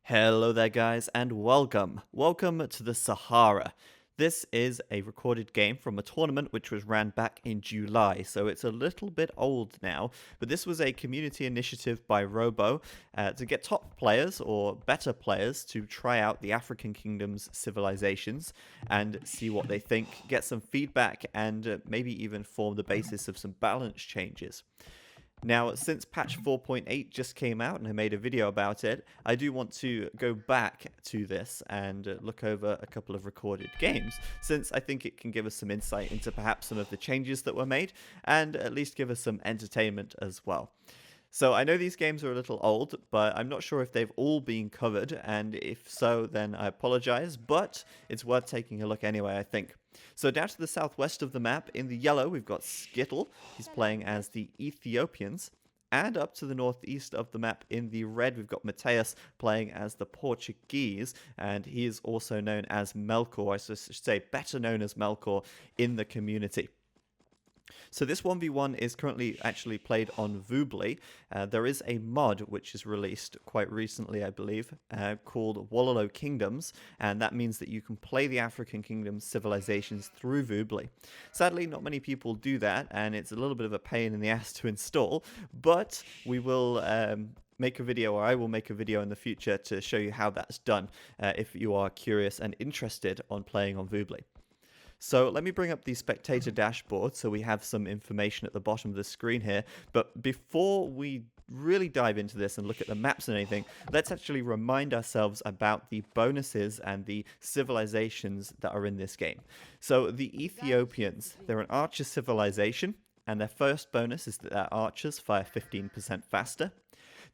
Hello there guys and welcome. Welcome to the Sahara. This is a recorded game from a tournament which was ran back in July, so it's a little bit old now, but this was a community initiative by Robo to get top players or better players to try out the African kingdom's civilizations and see what they think, get some feedback and maybe even form the basis of some balance changes. Now, since patch 4.8 just came out and I made a video about it, I do want to go back to this and look over a couple of recorded games, since I think it can give us some insight into perhaps some of the changes that were made, and at least give us some entertainment as well. So I know these games are a little old, but I'm not sure if they've all been covered, and if so, then I apologize, but it's worth taking a look anyway, I think. So down to the southwest of the map, in the yellow, we've got Skittle. He's playing as the Ethiopians. And up to the northeast of the map, in the red, we've got Mateus playing as the Portuguese, and he is also known as Melkor, I should say better known as Melkor in the community. So this 1v1 is currently actually played on Voobly. There is a mod which is released quite recently, I believe, called Wololo Kingdoms, and that means that you can play the African kingdoms civilizations through Voobly. Sadly, not many people do that, and it's a little bit of a pain in the ass to install, but we will make a video, or I will make a video in the future to show you how that's done if you are curious and interested on playing on Voobly. So let me bring up the spectator dashboard so we have some information at the bottom of the screen here. But before we really dive into this and look at the maps and anything, let's actually remind ourselves about the bonuses and the civilizations that are in this game. So the Ethiopians, they're an archer civilization, and their first bonus is that their archers fire 15% faster.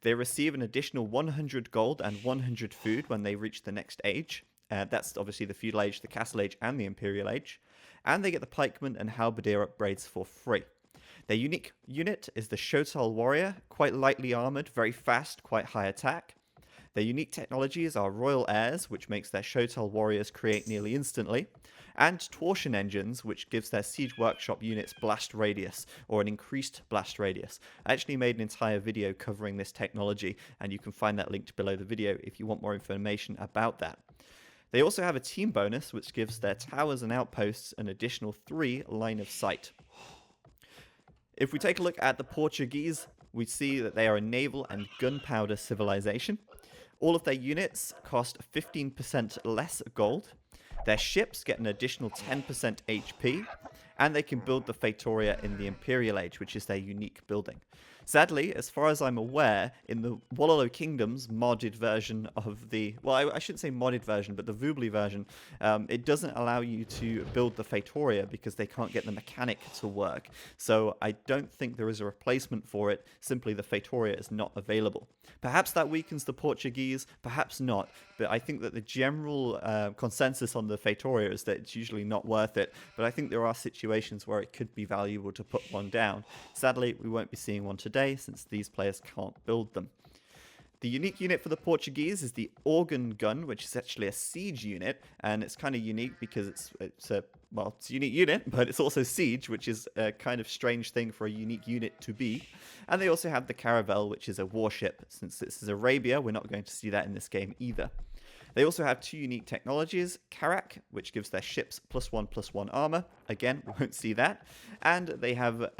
They receive an additional 100 gold and 100 food when they reach the next age. That's obviously the Feudal Age, the Castle Age, and the Imperial Age. And they get the Pikeman and Halberdier upgrades for free. Their unique unit is the Shotal Warrior, quite lightly armored, very fast, quite high attack. Their unique technologies are Royal Heirs, which makes their Shotal Warriors create nearly instantly, and Torsion Engines, which gives their Siege Workshop units blast radius, or an increased blast radius. I actually made an entire video covering this technology, and you can find that linked below the video if you want more information about that. They also have a team bonus, which gives their towers and outposts an additional 3 line of sight. If we take a look at the Portuguese, we see that they are a naval and gunpowder civilization. All of their units cost 15% less gold. Their ships get an additional 10% HP, and they can build the Feitoria in the Imperial Age, which is their unique building. Sadly, as far as I'm aware, in the Wololo Kingdoms modded version of the... Well, I shouldn't say modded version, but the Voobly version, it doesn't allow you to build the Feitoria because they can't get the mechanic to work. So I don't think there is a replacement for it. Simply the Feitoria is not available. Perhaps that weakens the Portuguese, perhaps not. But I think that the general consensus on the Feitoria is that it's usually not worth it. But I think there are situations where it could be valuable to put one down. Sadly, we won't be seeing one today, since these players can't build them. The unique unit for the Portuguese is the Organ Gun, which is actually a siege unit, and it's kind of unique because it's a unique unit, but it's also siege, which is a kind of strange thing for a unique unit to be. And they also have the Caravel, which is a warship. Since this is Arabia, we're not going to see that in this game either. They also have 2 unique technologies, Karak, which gives their ships +1/+1 armor. Again, we won't see that. And they have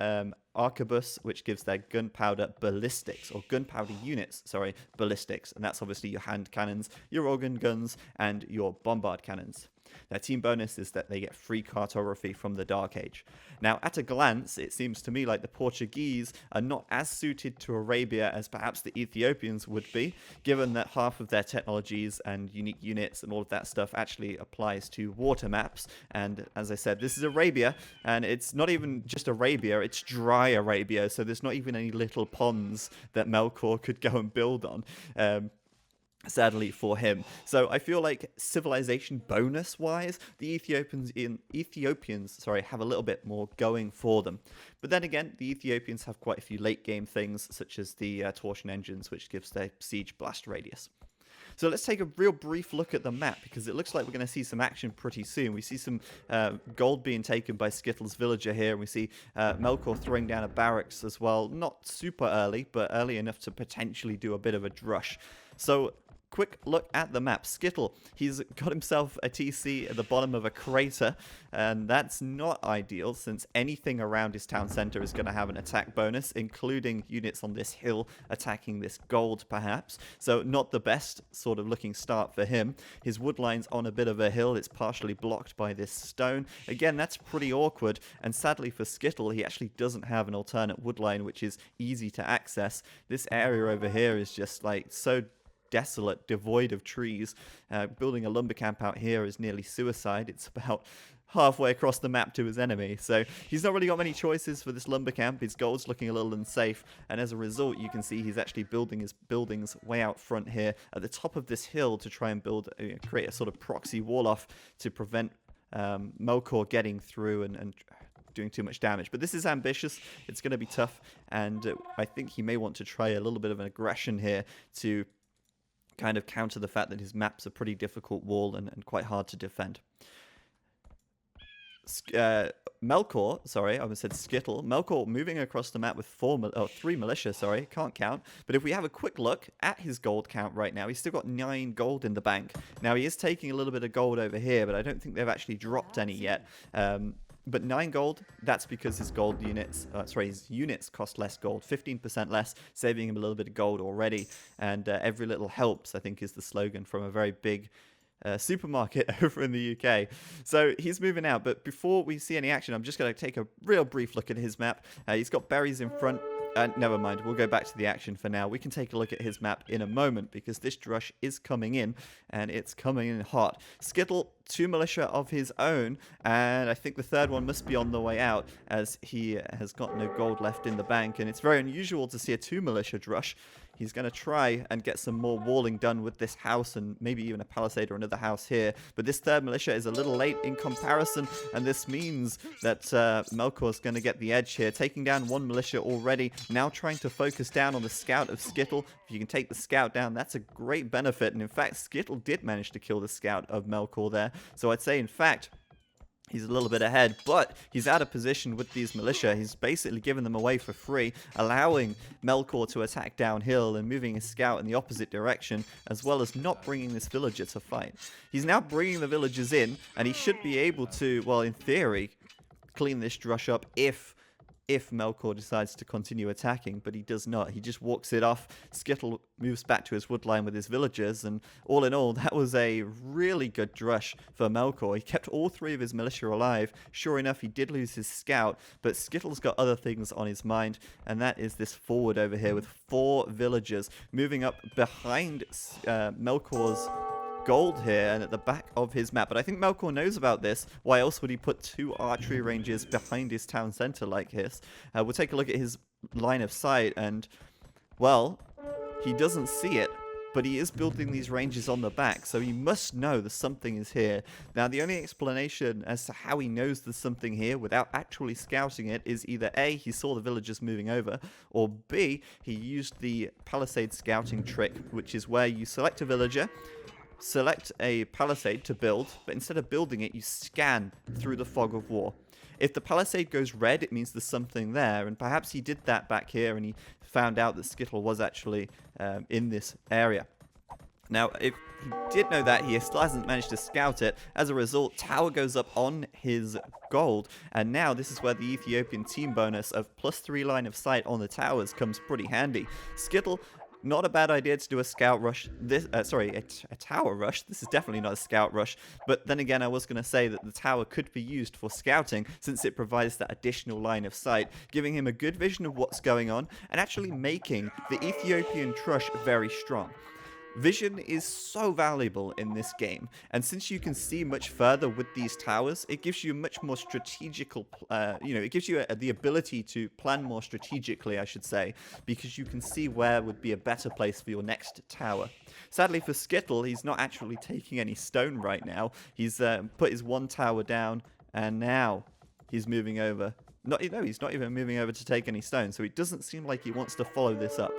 Arquebus, which gives their gunpowder ballistics, or gunpowder units, sorry, ballistics. And that's obviously your hand cannons, your organ guns, and your bombard cannons. Their team bonus is that they get free cartography from the Dark Age. Now, at a glance, it seems to me like the Portuguese are not as suited to Arabia as perhaps the Ethiopians would be, given that half of their technologies and unique units and all of that stuff actually applies to water maps. And as I said, this is Arabia, and it's not even just Arabia, it's dry Arabia, so there's not even any little ponds that Melkor could go and build on. Sadly for him. So I feel like civilization bonus wise, the Ethiopians have a little bit more going for them. But then again, the Ethiopians have quite a few late game things, such as the Torsion Engines, which gives their siege blast radius. So let's take a real brief look at the map, because it looks like we're going to see some action pretty soon. We see some gold being taken by Skittle's villager here, and we see Melkor throwing down a barracks as well. Not super early, but early enough to potentially do a bit of a drush. So quick look at the map. Skittle, he's got himself a TC at the bottom of a crater, and that's not ideal since anything around his town center is going to have an attack bonus, including units on this hill attacking this gold, perhaps. So not the best sort of looking start for him. His wood line's on a bit of a hill. It's partially blocked by this stone. Again, that's pretty awkward, and sadly for Skittle, he actually doesn't have an alternate wood line, which is easy to access. This area over here is just like so desolate, devoid of trees. Building a lumber camp out here is nearly suicide. It's about halfway across the map to his enemy, so he's not really got many choices for this lumber camp. His gold's looking a little unsafe, and as a result you can see he's actually building his buildings way out front here at the top of this hill to try and create a sort of proxy wall off to prevent Melkor getting through and doing too much damage. But this is ambitious. It's going to be tough, and I think he may want to try a little bit of an aggression here to kind of counter the fact that his map's a pretty difficult wall and quite hard to defend. Melkor, sorry, I almost said Skittle. Melkor moving across the map with 3 militia, sorry, can't count. But if we have a quick look at his gold count right now, he's still got 9 gold in the bank. Now, he is taking a little bit of gold over here, but I don't think they've actually dropped any yet. But 9 gold, that's because his gold units, his units cost less gold, 15% less, saving him a little bit of gold already. And every little helps, I think, is the slogan from a very big supermarket over in the UK. So he's moving out, but before we see any action, I'm just going to take a real brief look at his map. He's got berries in front. Never mind, we'll go back to the action for now. We can take a look at his map in a moment because this drush is coming in, and it's coming in hot. Skittle, 2 militia of his own, and I think the third one must be on the way out as he has got no gold left in the bank, and it's very unusual to see a 2 militia drush. He's going to try and get some more walling done with this house and maybe even a palisade or another house here. But this third militia is a little late in comparison, and this means that Melkor's going to get the edge here, taking down 1 militia already. Now trying to focus down on the scout of Skittle. If you can take the scout down, that's a great benefit. And in fact, Skittle did manage to kill the scout of Melkor there. So I'd say, in fact, he's a little bit ahead, but he's out of position with these militia. He's basically given them away for free, allowing Melkor to attack downhill and moving his scout in the opposite direction, as well as not bringing this villager to fight. He's now bringing the villagers in, and he should be able to, well, in theory, clean this drush up if Melkor decides to continue attacking, but he does not. He just walks it off. Skittle moves back to his woodline with his villagers, and all in all, that was a really good drush for Melkor. He kept all 3 of his militia alive. Sure enough, he did lose his scout, but Skittle's got other things on his mind, and that is this forward over here with 4 villagers moving up behind Melkor's gold here and at the back of his map. But I think Melkor knows about this. Why else would he put 2 archery ranges behind his town center like this? We'll take a look at his line of sight, and, well, he doesn't see it, but he is building these ranges on the back, so he must know that something is here. Now, the only explanation as to how he knows there's something here without actually scouting it is either A, he saw the villagers moving over, or B, he used the palisade scouting trick, which is where you select a villager, select a palisade to build, but instead of building it, you scan through the fog of war. If the palisade goes red, it means there's something there, and perhaps he did that back here, and he found out that Skittle was actually in this area. Now, if he did know that, he still hasn't managed to scout it. As a result, tower goes up on his gold, and now this is where the Ethiopian team bonus of +3 line of sight on the towers comes pretty handy. Skittle, not a bad idea to do a scout rush. A tower rush. This is definitely not a scout rush. But then again, I was going to say that the tower could be used for scouting since it provides that additional line of sight, giving him a good vision of what's going on and actually making the Ethiopian trush very strong. Vision is so valuable in this game, and since you can see much further with these towers, it gives you much more strategical, it gives you the ability to plan more strategically, I should say, because you can see where would be a better place for your next tower. Sadly for Skittle, he's not actually taking any stone right now. He's put his 1 tower down, and now he's moving over. He's not even moving over to take any stone, so it doesn't seem like he wants to follow this up.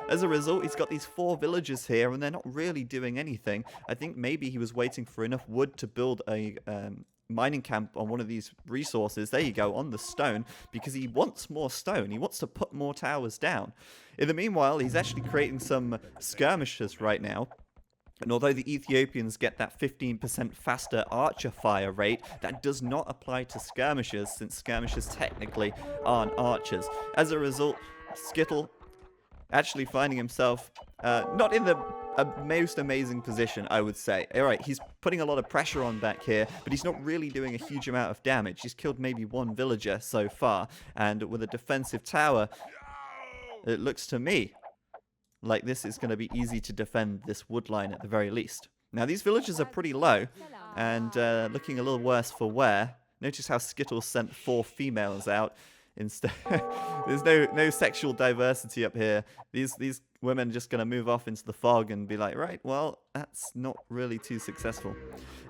As a result, he's got these 4 villagers here, and they're not really doing anything. I think maybe he was waiting for enough wood to build a mining camp on one of these resources. There you go, on the stone, because he wants more stone. He wants to put more towers down. In the meanwhile, he's actually creating some skirmishes right now. And although the Ethiopians get that 15% faster archer fire rate, that does not apply to skirmishers, since skirmishers technically aren't archers. As a result, Skittle actually finding himself not in the most amazing position, I would say. Alright, he's putting a lot of pressure on back here, but he's not really doing a huge amount of damage. He's killed maybe one villager so far, and with a defensive tower, it looks to me like this is going to be easy to defend this wood line at the very least. Now, these villagers are pretty low, and looking a little worse for wear. Notice how Skittle sent 4 females out instead. There's no sexual diversity up here. These women are just going to move off into the fog and be like, right, well, that's not really too successful.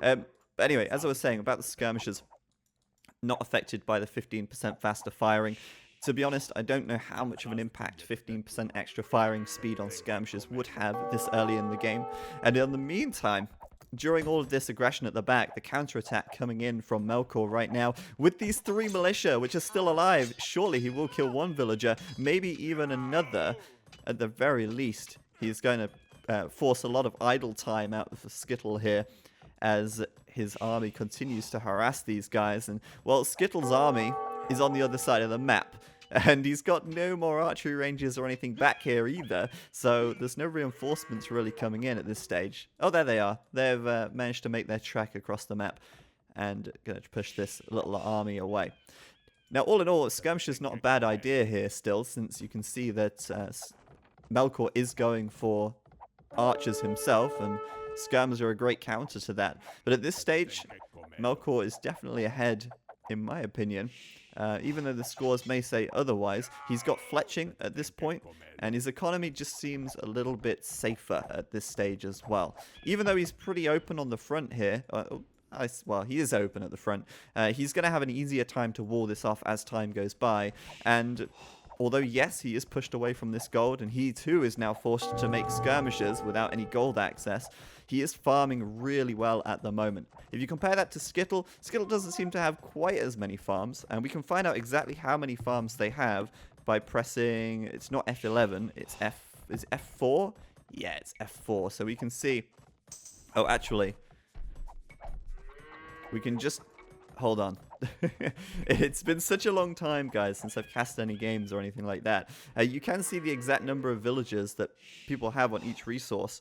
But anyway, as I was saying about the skirmishers, not affected by the 15% faster firing. To be honest, I don't know how much of an impact 15% extra firing speed on skirmishers would have this early in the game. And in the meantime, during all of this aggression at the back, the counterattack coming in from Melkor right now, with these 3 militia, which are still alive, surely he will kill 1 villager, maybe even another. At the very least, he's going to force a lot of idle time out of Skittle here, as his army continues to harass these guys. And, well, Skittle's army is on the other side of the map. And he's got no more archery ranges or anything back here either, so there's no reinforcements really coming in at this stage. Oh, there they are. They've managed to make their trek across the map and going to push this little army away. Now, all in all, skirmisher's not a bad idea here still, since you can see that Melkor is going for archers himself, and skirmishers are a great counter to that. But at this stage, Melkor is definitely ahead, in my opinion. Even though the scores may say otherwise, he's got fletching at this point, and his economy just seems a little bit safer at this stage as well. Even though he's pretty open on the front here, well, he is open at the front, he's going to have an easier time to wall this off as time goes by, and although, yes, he is pushed away from this gold, and he too is now forced to make skirmishers without any gold access, he is farming really well at the moment. If you compare that to Skittle, Skittle doesn't seem to have quite as many farms, and we can find out exactly how many farms they have by pressing, it's not F11, it's is it F4? Yeah, it's F4, so we can see, oh, actually, we can just, hold on. It's been such a long time, guys, since I've cast any games or anything like that. You can see the exact number of villagers that people have on each resource,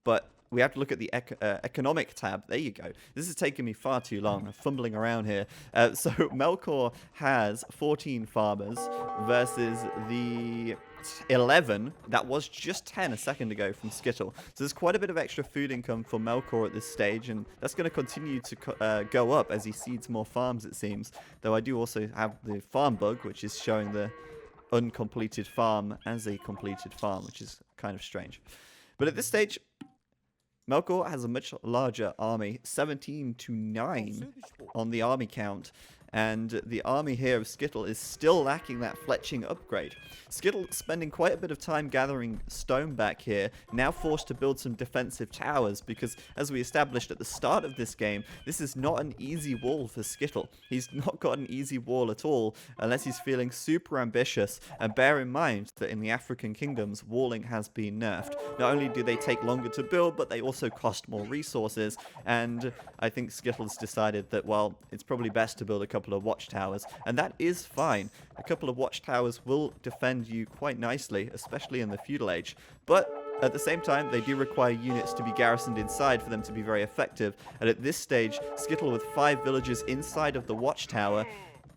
but we have to look at the economic tab. There you go. This is taking me far too long. I'm fumbling around here. So Melkor has 14 farmers versus the 11 that was just 10 a second ago from Skittle. So there's quite a bit of extra food income for Melkor at this stage, and that's going to continue to go up as he seeds more farms, it seems. Though I do also have the farm bug, which is showing the uncompleted farm as a completed farm, which is kind of strange. But at this stage, Melkor has a much larger army, 17-9 on the army count, and the army here of Skittle is still lacking that fletching upgrade. Skittle spending quite a bit of time gathering stone back here, now forced to build some defensive towers, because as we established at the start of this game, this is not an easy wall for Skittle. He's not got an easy wall at all, unless he's feeling super ambitious, and bear in mind that in the African kingdoms, walling has been nerfed. Not only do they take longer to build, but they also cost more resources, and I think Skittle's decided that, well, it's probably best to build a couple of watchtowers, and that is fine. A couple of watchtowers will defend you quite nicely, especially in the feudal age, but at the same time, they do require units to be garrisoned inside for them to be very effective, and at this stage, Skittle with 5 villagers inside of the watchtower,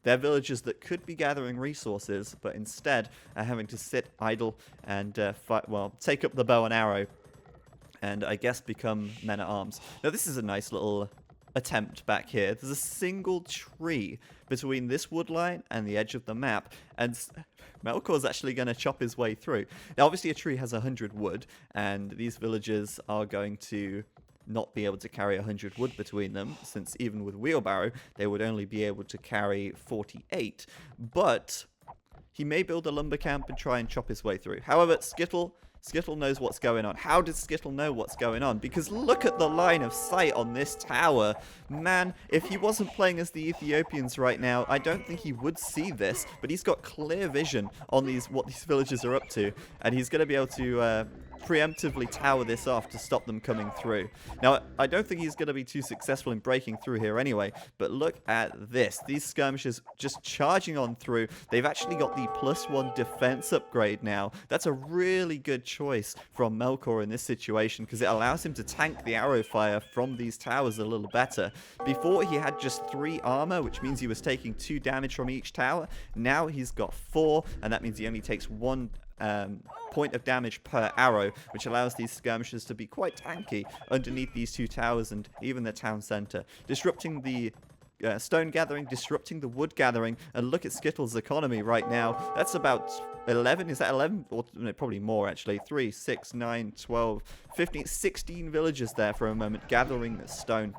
they're villagers that could be gathering resources, but instead are having to sit idle and take up the bow and arrow, and I guess become men-at-arms. Now this is a nice little attempt back here. There's a single tree between this wood line and the edge of the map, and Melkor's actually going to chop his way through. Now obviously a tree has 100 wood, and these villagers are going to not be able to carry 100 wood between them, since even with wheelbarrow they would only be able to carry 48, but he may build a lumber camp and try and chop his way through. However, Skittle knows what's going on. How does Skittle know what's going on? Because look at the line of sight on this tower. Man, if he wasn't playing as the Ethiopians right now, I don't think he would see this. But he's got clear vision on what these villagers are up to. And he's going to be able to preemptively tower this off to stop them coming through. Now, I don't think he's going to be too successful in breaking through here anyway, but look at this. These skirmishers just charging on through. They've actually got the +1 defense upgrade now. That's a really good choice from Melkor in this situation because it allows him to tank the arrow fire from these towers a little better. Before, he had just 3 armor, which means he was taking 2 damage from each tower. Now he's got 4, and that means he only takes 1 point of damage per arrow, which allows these skirmishers to be quite tanky underneath these 2 towers and even the town center, disrupting the stone gathering, disrupting the wood gathering. And look at Skittle's economy right now. That's about 11, is that 11? Or no, probably more actually. 3, 6, 9, 12, 15, 16 villagers there for a moment gathering the stone.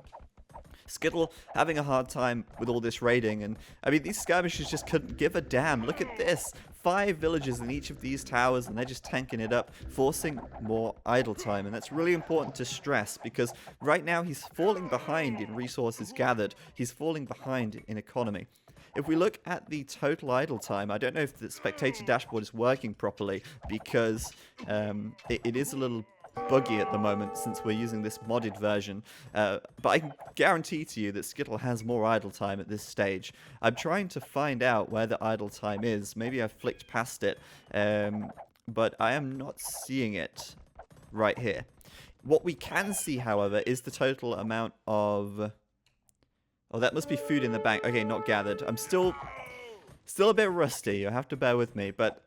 Skittle having a hard time with all this raiding, and I mean, these skirmishers just couldn't give a damn. Look at this. 5 villagers in each of these towers, and they're just tanking it up, forcing more idle time. And that's really important to stress because right now he's falling behind in resources gathered. He's falling behind in economy. If we look at the total idle time, I don't know if the spectator dashboard is working properly because it is a little buggy at the moment since we're using this modded version, but I can guarantee to you that Skittle has more idle time at this stage. I'm trying to find out where the idle time is. Maybe I've flicked past it, but I am not seeing it right here. What we can see, however, is the total amount of... Oh, that must be food in the bank. Okay, not gathered. I'm still a bit rusty. You'll have to bear with me, but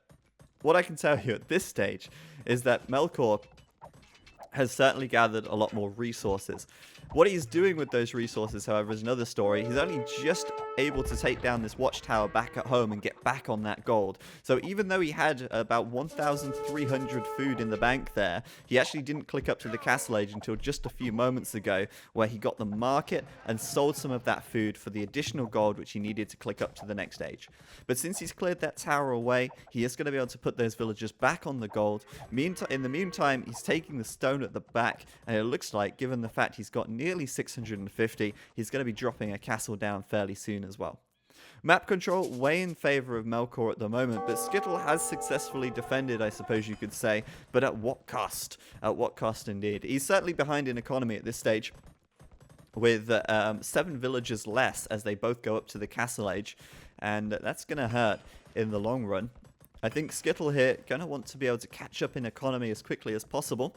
what I can tell you at this stage is that Melkor has certainly gathered a lot more resources. What he's doing with those resources, however, is another story. He's only just able to take down this watchtower back at home and get back on that gold. So even though he had about 1,300 food in the bank there, he actually didn't click up to the castle age until just a few moments ago, where he got the market and sold some of that food for the additional gold which he needed to click up to the next age. But since he's cleared that tower away, he is going to be able to put those villagers back on the gold. In the meantime, he's taking the stone at the back, and it looks like, given the fact he's got nearly 650, he's going to be dropping a castle down fairly soon as well. Map control way in favor of Melkor at the moment, but Skittle has successfully defended, I suppose you could say, but at what cost? At what cost indeed? He's certainly behind in economy at this stage, with 7 villagers less as they both go up to the castle age, and that's going to hurt in the long run. I think Skittle here going to want to be able to catch up in economy as quickly as possible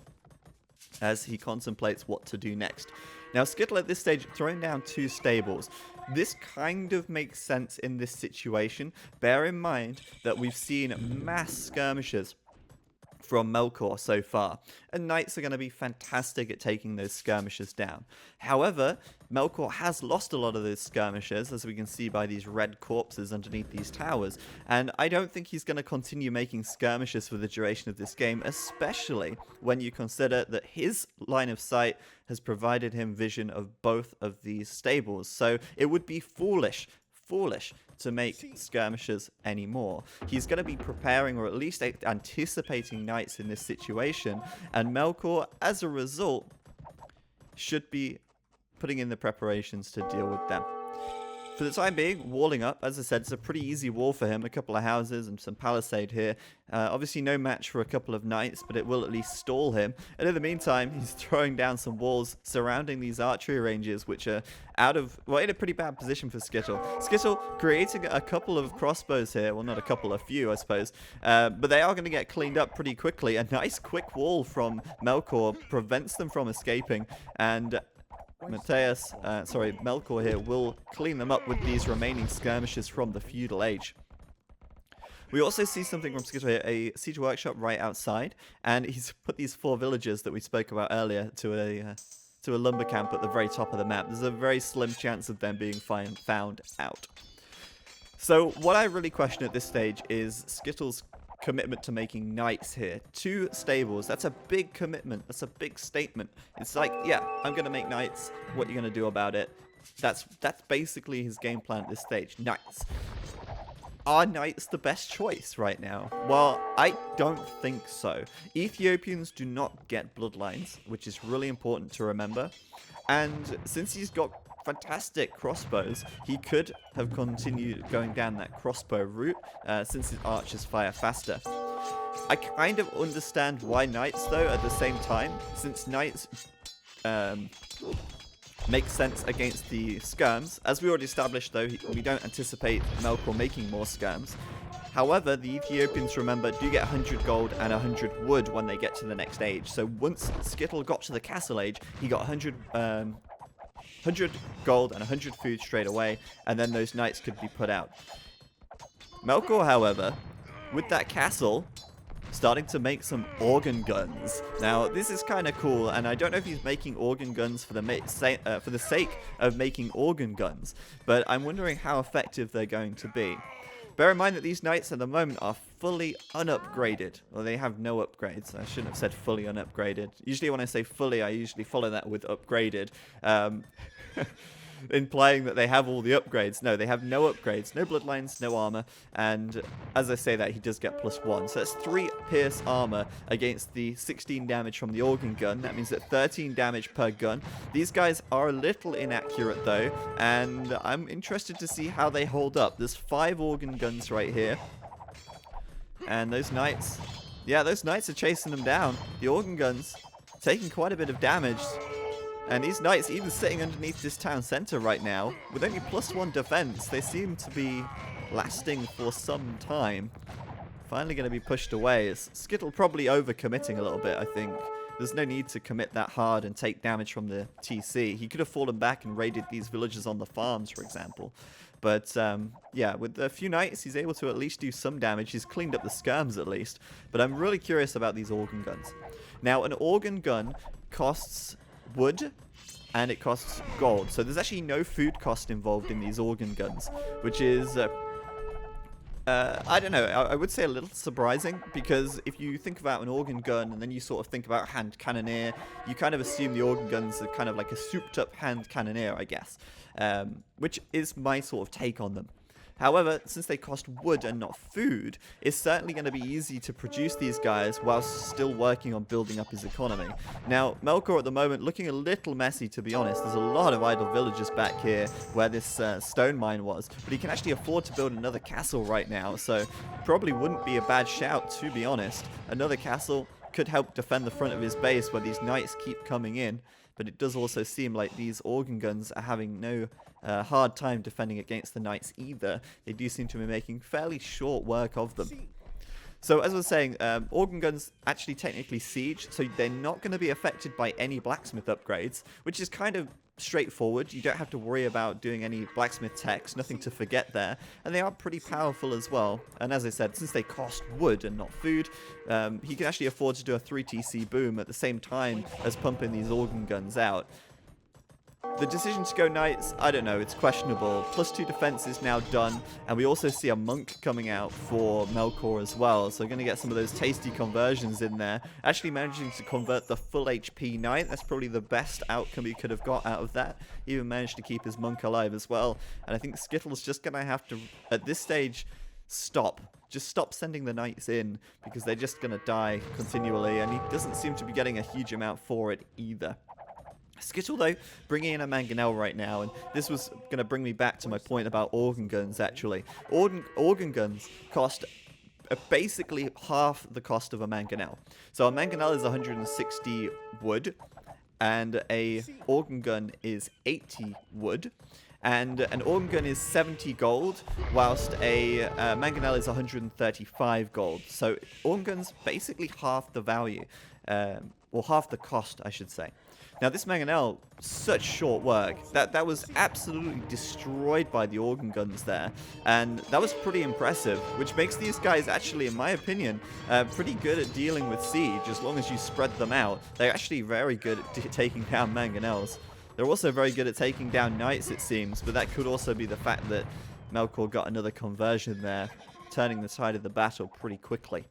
as he contemplates what to do next. Now, Skittle at this stage throwing down 2 stables. This kind of makes sense in this situation. Bear in mind that we've seen mass skirmishes from Melkor so far, and knights are going to be fantastic at taking those skirmishes down. However, Melkor has lost a lot of those skirmishes, as we can see by these red corpses underneath these towers, and I don't think he's going to continue making skirmishes for the duration of this game, especially when you consider that his line of sight has provided him vision of both of these stables. So it would be foolish to make skirmishes anymore. He's going to be preparing, or at least anticipating, knights in this situation, and Melkor, as a result, should be putting in the preparations to deal with them. For the time being, walling up, as I said, it's a pretty easy wall for him. A couple of houses and some palisade here. Obviously no match for a couple of knights, but it will at least stall him. And in the meantime, he's throwing down some walls surrounding these archery ranges, which are in a pretty bad position for Skittle. Skittle creating a couple of crossbows here. Well, not a couple, a few, I suppose. But they are going to get cleaned up pretty quickly. A nice quick wall from Melkor prevents them from escaping, and Melkor here will clean them up with these remaining skirmishes from the feudal age. We also see something from Skittle here, a siege workshop right outside, and he's put these 4 villagers that we spoke about earlier to a lumber camp at the very top of the map. There's a very slim chance of them being found out. So what I really question at this stage is Skittle's commitment to making knights here. 2 stables, that's a big commitment, that's a big statement. It's like, yeah, I'm gonna make knights, what are you gonna do about it? That's basically his game plan at this stage. Knights. Are knights the best choice right now? Well, I don't think so. Ethiopians do not get bloodlines, which is really important to remember, and since he's got fantastic crossbows, he could have continued going down that crossbow route since his archers fire faster. I kind of understand why knights, though, at the same time, since knights make sense against the skirms. As we already established, though, we don't anticipate Melkor making more skirms. However, the Ethiopians, remember, do get 100 gold and 100 wood when they get to the next age. So once Skittle got to the castle age, he got 100 gold and 100 food straight away, and then those knights could be put out. Melkor, however, with that castle, starting to make some organ guns. Now, this is kind of cool, and I don't know if he's making organ guns for the sake of making organ guns, but I'm wondering how effective they're going to be. Bear in mind that these knights at the moment are fully unupgraded. Well, they have no upgrades. I shouldn't have said fully unupgraded. Usually when I say fully, I usually follow that with upgraded. Implying that they have all the upgrades. No, they have no upgrades, no bloodlines, no armor, and as I say that, he does get +1. So that's 3 pierce armor against the 16 damage from the organ gun. That means that 13 damage per gun. These guys are a little inaccurate though, and I'm interested to see how they hold up. There's 5 organ guns right here, and those knights, yeah, those knights are chasing them down. The organ guns taking quite a bit of damage. And these knights, even sitting underneath this town center right now, with only +1 defense, they seem to be lasting for some time. Finally going to be pushed away. Skittle probably overcommitting a little bit, I think. There's no need to commit that hard and take damage from the TC. He could have fallen back and raided these villagers on the farms, for example. But, yeah, with a few knights, he's able to at least do some damage. He's cleaned up the skirms, at least. But I'm really curious about these organ guns. Now, an organ gun costs wood, and it costs gold. So there's actually no food cost involved in these organ guns, which is, I don't know, I would say a little surprising, because if you think about an organ gun and then you sort of think about hand cannoneer, you kind of assume the organ guns are kind of like a souped up hand cannoneer, I guess, which is my sort of take on them. However, since they cost wood and not food, it's certainly going to be easy to produce these guys whilst still working on building up his economy. Now, Melkor at the moment looking a little messy, to be honest. There's a lot of idle villagers back here where this stone mine was, but he can actually afford to build another castle right now, so probably wouldn't be a bad shout, to be honest. Another castle could help defend the front of his base where these knights keep coming in, but it does also seem like these organ guns are having no hard time defending against the knights either. They do seem to be making fairly short work of them. So as I was saying, organ guns actually technically siege, so they're not going to be affected by any blacksmith upgrades, which is kind of straightforward. You don't have to worry about doing any blacksmith techs, nothing to forget there, and they are pretty powerful as well. And as I said, since they cost wood and not food, he can actually afford to do a 3 TC boom at the same time as pumping these organ guns out. The decision to go knights, I don't know, it's questionable. +2 defense is now done, and we also see a monk coming out for Melkor as well, so we're going to get some of those tasty conversions in there. Actually managing to convert the full HP knight, that's probably the best outcome he could have got out of that. He even managed to keep his monk alive as well, and I think Skittle's just going to have to, at this stage, stop. Just stop sending the knights in, because they're just going to die continually, and he doesn't seem to be getting a huge amount for it either. Skittle, though, bringing in a mangonel right now, and this was going to bring me back to my point about organ guns, actually. Organ guns cost basically half the cost of a mangonel. So a mangonel is 160 wood, and a organ gun is 80 wood, and an organ gun is 70 gold, whilst a mangonel is 135 gold. So organ guns basically half the value, or half the cost, I should say. Now, this mangonel, such short work. That was absolutely destroyed by the organ guns there. And that was pretty impressive, which makes these guys actually, in my opinion, pretty good at dealing with siege, as long as you spread them out. They're actually very good at taking down mangonels. They're also very good at taking down knights, it seems, but that could also be the fact that Melkor got another conversion there, turning the tide of the battle pretty quickly.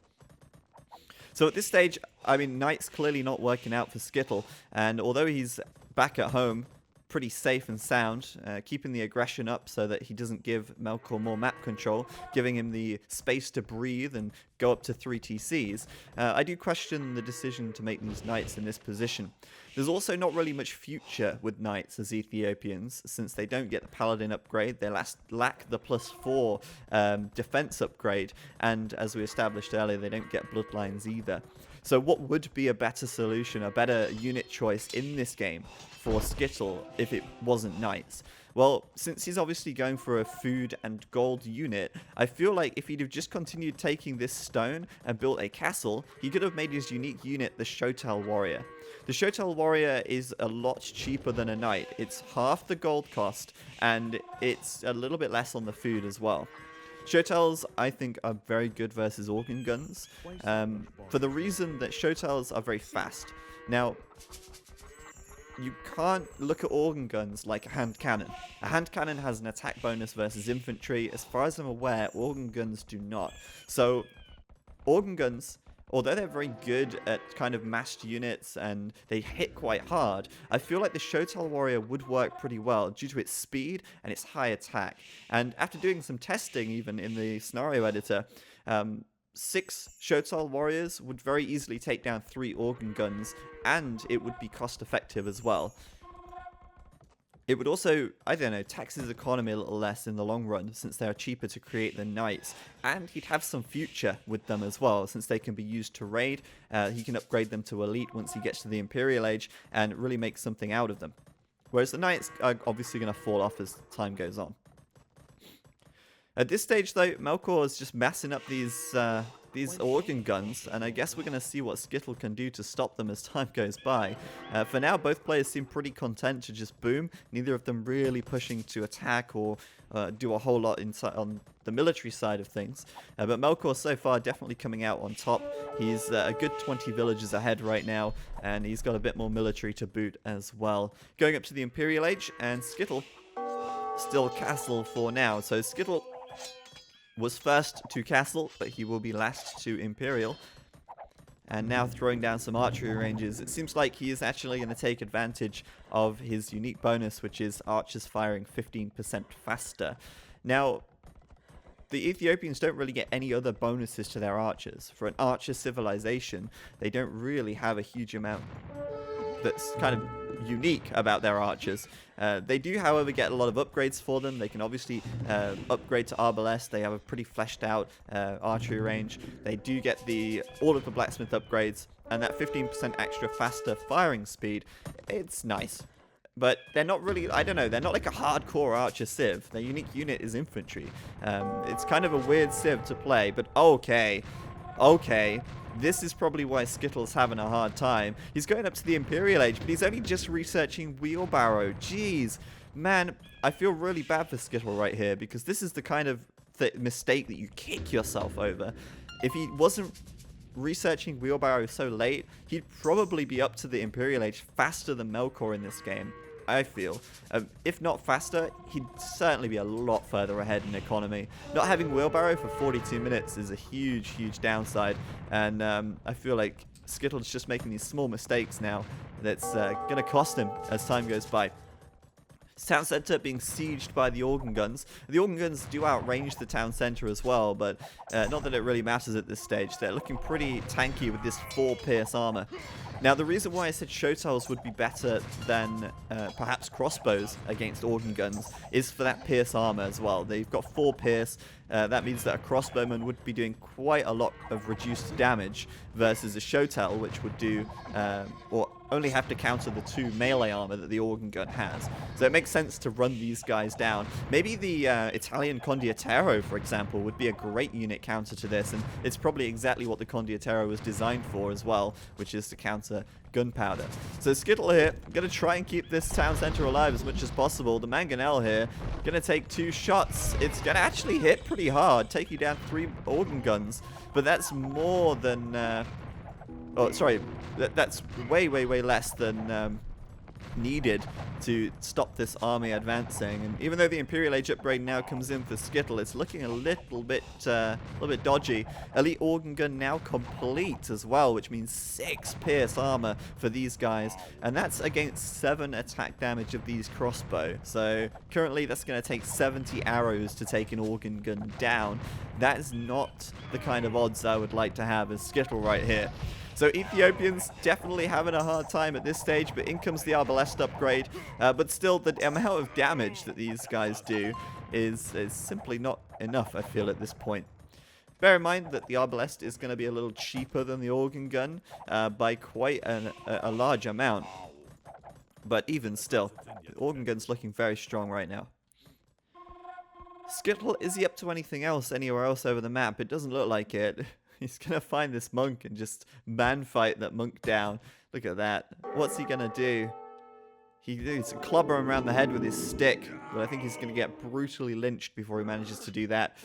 So at this stage, I mean, Knight's clearly not working out for Skittle, and although he's back at home, pretty safe and sound, keeping the aggression up so that he doesn't give Melkor more map control, giving him the space to breathe and go up to 3 TCs. I do question the decision to make these knights in this position. There's also not really much future with knights as Ethiopians, since they don't get the paladin upgrade, they lack the +4 defense upgrade, and as we established earlier, they don't get bloodlines either. So what would be a better solution, a better unit choice in this game for Skittle if it wasn't knights? Well, since he's obviously going for a food and gold unit, I feel like if he'd have just continued taking this stone and built a castle, he could have made his unique unit the Shotel Warrior. The Shotel Warrior is a lot cheaper than a knight. It's half the gold cost, and it's a little bit less on the food as well. Shotels, I think, are very good versus organ guns, for the reason that Shotels are very fast. Now, you can't look at organ guns like a hand cannon. A hand cannon has an attack bonus versus infantry. As far as I'm aware, organ guns do not. So, organ guns, although they're very good at kind of massed units and they hit quite hard, I feel like the Shotel Warrior would work pretty well due to its speed and its high attack. And after doing some testing even in the scenario editor, 6 Shotel Warriors would very easily take down 3 organ guns, and it would be cost effective as well. It would also, I don't know, tax his economy a little less in the long run, since they are cheaper to create than knights. And he'd have some future with them as well, since they can be used to raid. He can upgrade them to elite once he gets to the Imperial Age, and really make something out of them. Whereas the knights are obviously going to fall off as time goes on. At this stage, though, Melkor is just massing up these organ guns, and I guess we're going to see what Skittle can do to stop them as time goes by. For now, both players seem pretty content to just boom, neither of them really pushing to attack or do a whole lot on the military side of things. But Melkor so far definitely coming out on top. He's a good 20 villages ahead right now, and he's got a bit more military to boot as well. Going up to the Imperial Age, and Skittle still castle for now. So Skittle was first to castle, but he will be last to Imperial. And now throwing down some archery ranges. It seems like he is actually going to take advantage of his unique bonus, which is archers firing 15% faster. Now, the Ethiopians don't really get any other bonuses to their archers. For an archer civilization, they don't really have a huge amount that's kind of unique about their archers. They do, however, get a lot of upgrades for them. They can obviously upgrade to Arbalest. They have a pretty fleshed out archery range. They do get all of the blacksmith upgrades, and that 15% extra faster firing speed. It's nice. But they're not really, I don't know, they're not like a hardcore archer civ. Their unique unit is infantry. It's kind of a weird civ to play, but okay. This is probably why Skittle's having a hard time. He's going up to the Imperial Age, but he's only just researching Wheelbarrow. Jeez. Man, I feel really bad for Skittle right here, because this is the kind of mistake that you kick yourself over. If he wasn't researching Wheelbarrow so late, he'd probably be up to the Imperial Age faster than Melkor in this game, I feel. If not faster, he'd certainly be a lot further ahead in economy. Not having Wheelbarrow for 42 minutes is a huge, huge downside, and I feel like Skittle's just making these small mistakes now that's going to cost him as time goes by. Town centre being sieged by the organ guns. The organ guns do outrange the town centre as well, but not that it really matters at this stage. They're looking pretty tanky with this 4 pierce armor. Now, the reason why I said Shotels would be better than perhaps crossbows against organ guns is for that pierce armor as well. They've got 4 pierce. That means that a crossbowman would be doing quite a lot of reduced damage versus a Shotel, which would do, or only have to counter the 2 melee armor that the organ gun has. So it makes sense to run these guys down. Maybe the Italian Condottiero, for example, would be a great unit counter to this, and it's probably exactly what the Condottiero was designed for as well, which is to counter gunpowder. So Skittle here, going to try and keep this town center alive as much as possible. The Mangonel here, going to take 2 shots. It's going to actually hit pretty hard, taking down 3 organ guns, but that's more than... oh, sorry, that's way, way, way less than needed to stop this army advancing. And even though the Imperial Age upgrade now comes in for Skittle, it's looking a little bit dodgy. Elite Organ Gun now complete as well, which means 6 pierce armor for these guys, and that's against 7 attack damage of these crossbow. So currently that's going to take 70 arrows to take an Organ Gun down. That is not the kind of odds I would like to have as Skittle right here. So Ethiopians definitely having a hard time at this stage, but in comes the Arbalest upgrade. But still, the amount of damage that these guys do is simply not enough, I feel, at this point. Bear in mind that the Arbalest is going to be a little cheaper than the Organ Gun by quite a large amount. But even still, the Organ Gun's looking very strong right now. Skittle, is he up to anything else anywhere else over the map? It doesn't look like it. He's going to find this monk and just man-fight that monk down. Look at that. What's he going to do? He's clobber him around the head with his stick, but I think he's going to get brutally lynched before he manages to do that.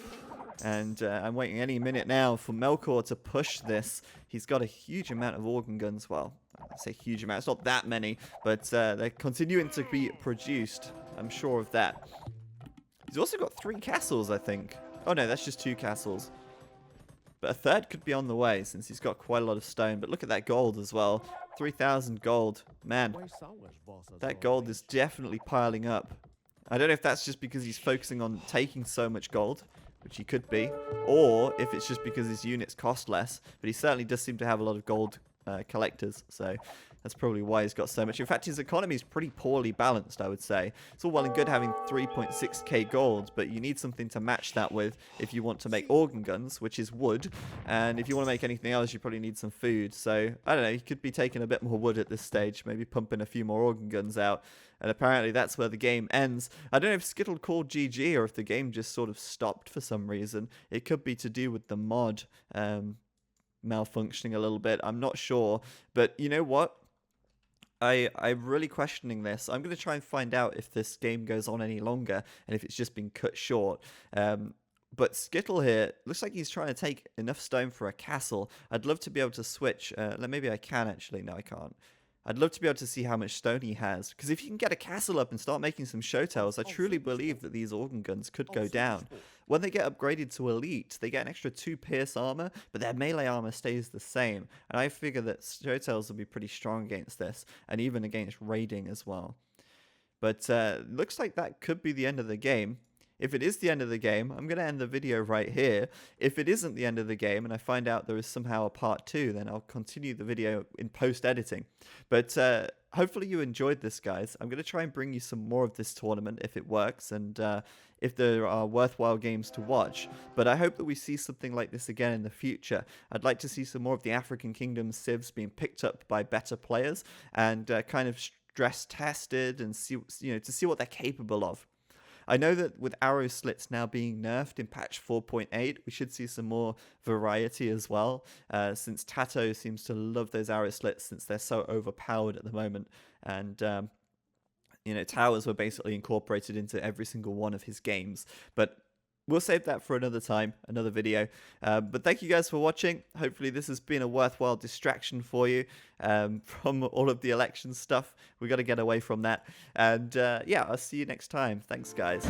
And I'm waiting any minute now for Melkor to push this. He's got a huge amount of organ guns. Well, I say huge amount. It's not that many, but they're continuing to be produced. I'm sure of that. He's also got 3 castles, I think. Oh no, that's just 2 castles. But a third could be on the way since he's got quite a lot of stone. But look at that gold as well. 3,000 gold. Man, that gold is definitely piling up. I don't know if that's just because he's focusing on taking so much gold, which he could be, or if it's just because his units cost less. But he certainly does seem to have a lot of gold collectors, so that's probably why he's got so much. In fact, his economy is pretty poorly balanced, I would say. It's all well and good having 3.6k gold, but you need something to match that with if you want to make organ guns, which is wood. And if you want to make anything else, you probably need some food. So, I don't know, you could be taking a bit more wood at this stage, maybe pumping a few more organ guns out. And apparently that's where the game ends. I don't know if Skittle called GG or if the game just sort of stopped for some reason. It could be to do with the mod malfunctioning a little bit. I'm not sure. But you know what? I'm really questioning this. I'm going to try and find out if this game goes on any longer and if it's just been cut short. But Skittle here, looks like he's trying to take enough stone for a castle. I'd love to be able to switch. Maybe I can actually. No, I can't. I'd love to be able to see how much stone he has. Because if you can get a castle up and start making some show tells, I truly believe that these organ guns could go down. When they get upgraded to elite, they get an extra 2 pierce armor, but their melee armor stays the same. And I figure that show tells will be pretty strong against this, and even against raiding as well. But looks like that could be the end of the game. If it is the end of the game, I'm going to end the video right here. If it isn't the end of the game and I find out there is somehow a part 2, then I'll continue the video in post-editing. But hopefully you enjoyed this, guys. I'm going to try and bring you some more of this tournament if it works and if there are worthwhile games to watch. But I hope that we see something like this again in the future. I'd like to see some more of the African Kingdoms civs being picked up by better players and kind of stress tested and see, to see what they're capable of. I know that with arrow slits now being nerfed in patch 4.8, we should see some more variety as well, since Tato seems to love those arrow slits since they're so overpowered at the moment. And, towers were basically incorporated into every single one of his games. But we'll save that for another time, another video. But thank you guys for watching. Hopefully this has been a worthwhile distraction for you from all of the election stuff. We got to get away from that. And yeah, I'll see you next time. Thanks, guys.